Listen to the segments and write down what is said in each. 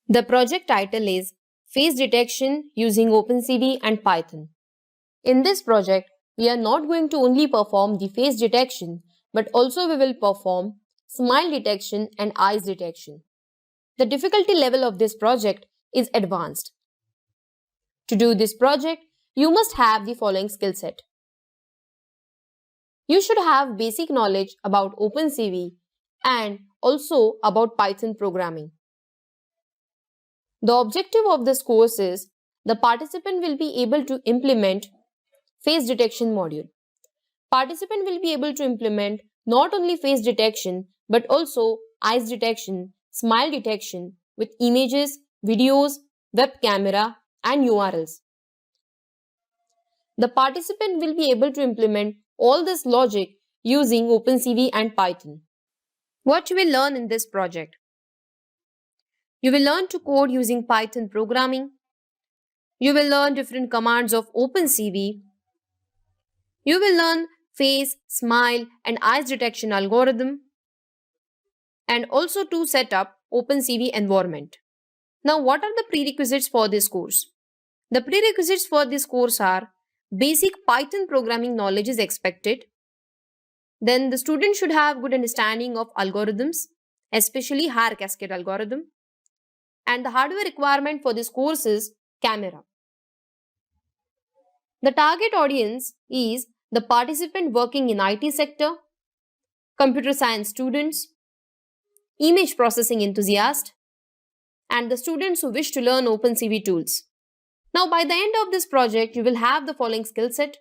The project title is Face Detection using OpenCV and Python. In this project, we are not going to only perform the face detection, but also we will perform smile detection and eyes detection. The difficulty level of this project is advanced. To do this project, you must have the following skill set. You should have basic knowledge about OpenCV and also about Python programming. The objective of this course is the participant will be able to implement face detection module. Participant will be able to implement not only face detection but also eyes detection, smile detection with images, videos, web camera and URLs. The participant will be able to implement all this logic using OpenCV and Python. What you will learn in this project? You will learn to code using Python programming. You will learn different commands of OpenCV. You will learn face, smile and eyes detection algorithm and also to set up OpenCV environment. Now, what are the prerequisites for this course? The prerequisites for this course are basic Python programming knowledge is expected. Then the student should have good understanding of algorithms, especially higher cascade algorithm. And the hardware requirement for this course is camera. The target audience is the participant working in IT sector, computer science students, image processing enthusiast, and the students who wish to learn OpenCV tools. Now, by the end of this project, you will have the following skill set.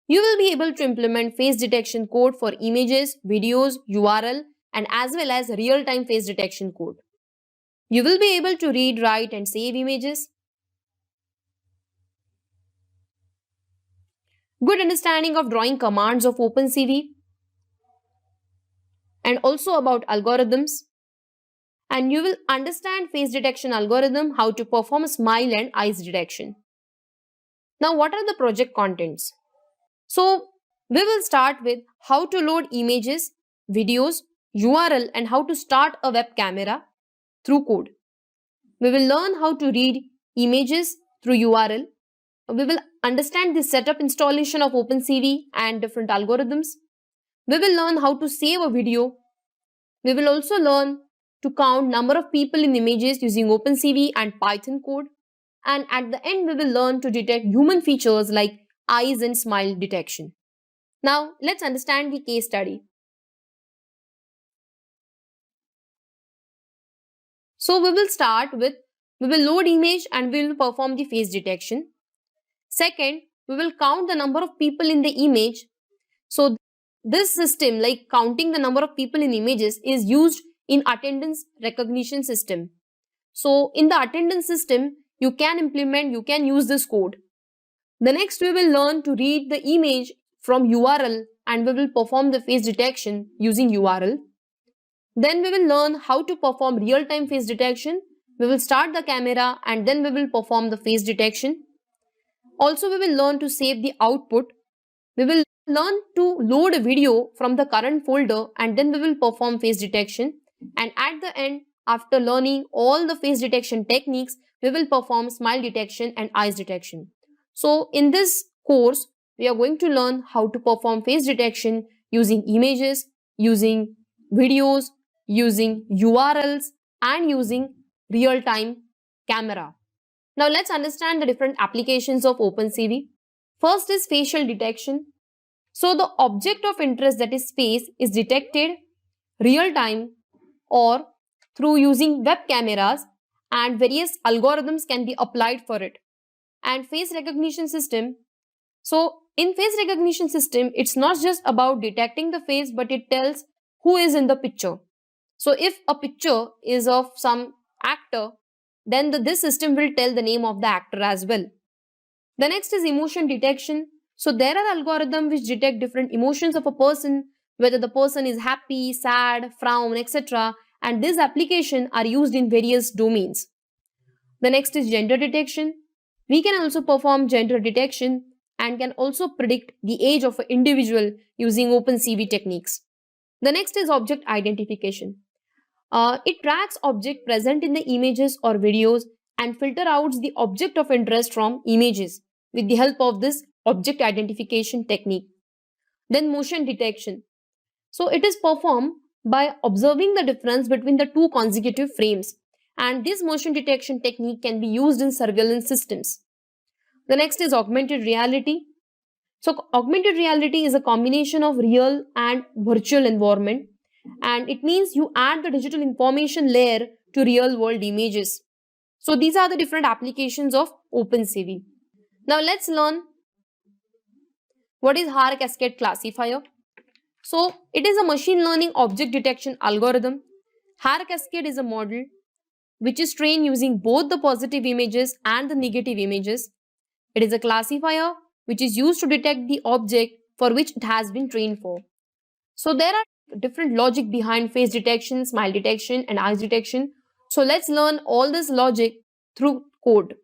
You will be able to implement face detection code for images, videos, URL, and as well as real-time face detection code. You will be able to read, write, and save images. Good understanding of drawing commands of OpenCV and also about algorithms. And you will understand face detection algorithm, how to perform smile and eyes detection. Now, what are the project contents? So, we will start with how to load images, videos, URL, and how to start a web camera through code. We will learn how to read images through URL. We will understand the setup installation of OpenCV and different algorithms. We will learn how to save a video. We will also learn to count number of people in images using OpenCV and Python code. And at the end, we will learn to detect human features like eyes and smile detection. Now, let's understand the case study. So, we will load image and we will perform the face detection. Second, we will count the number of people in the image. So, this system, like counting the number of people in images, is used in attendance recognition system. So, in the attendance system, you can use this code. The next, we will learn to read the image from URL and we will perform the face detection using URL. Then we will learn how to perform real-time face detection. We will start the camera and then we will perform the face detection. Also, we will learn to save the output. We will learn to load a video from the current folder and then we will perform face detection. And at the end, after learning all the face detection techniques, we will perform smile detection and eyes detection. So, in this course, we are going to learn how to perform face detection using images, using videos, using URLs and using real-time camera. Now let's understand the different applications of OpenCV. First is facial detection. So the object of interest, that is face, is detected real-time or through using web cameras and various algorithms can be applied for it. And face recognition system. So in face recognition system, it's not just about detecting the face but it tells who is in the picture. So if a picture is of some actor, then this system will tell the name of the actor as well. The next is emotion detection. So there are algorithms which detect different emotions of a person, whether the person is happy, sad, frown, etc. And these applications are used in various domains. The next is gender detection. We can also perform gender detection and can also predict the age of an individual using OpenCV techniques. The next is object identification. It tracks object present in the images or videos and filter out the object of interest from images with the help of this object identification technique. Then motion detection. So it is performed by observing the difference between the two consecutive frames. And this motion detection technique can be used in surveillance systems. The next is augmented reality. So augmented reality is a combination of real and virtual environment, and it means you add the digital information layer to real world images. So these are the different applications of OpenCV. Now let's learn what is Har Cascade classifier. So it is a machine learning object detection algorithm. Har Cascade is a model which is trained using both the positive images and the negative images. It is a classifier which is used to detect the object for which it has been trained for. So there are different logic behind face detection, smile detection and eyes detection. So let's learn all this logic through code.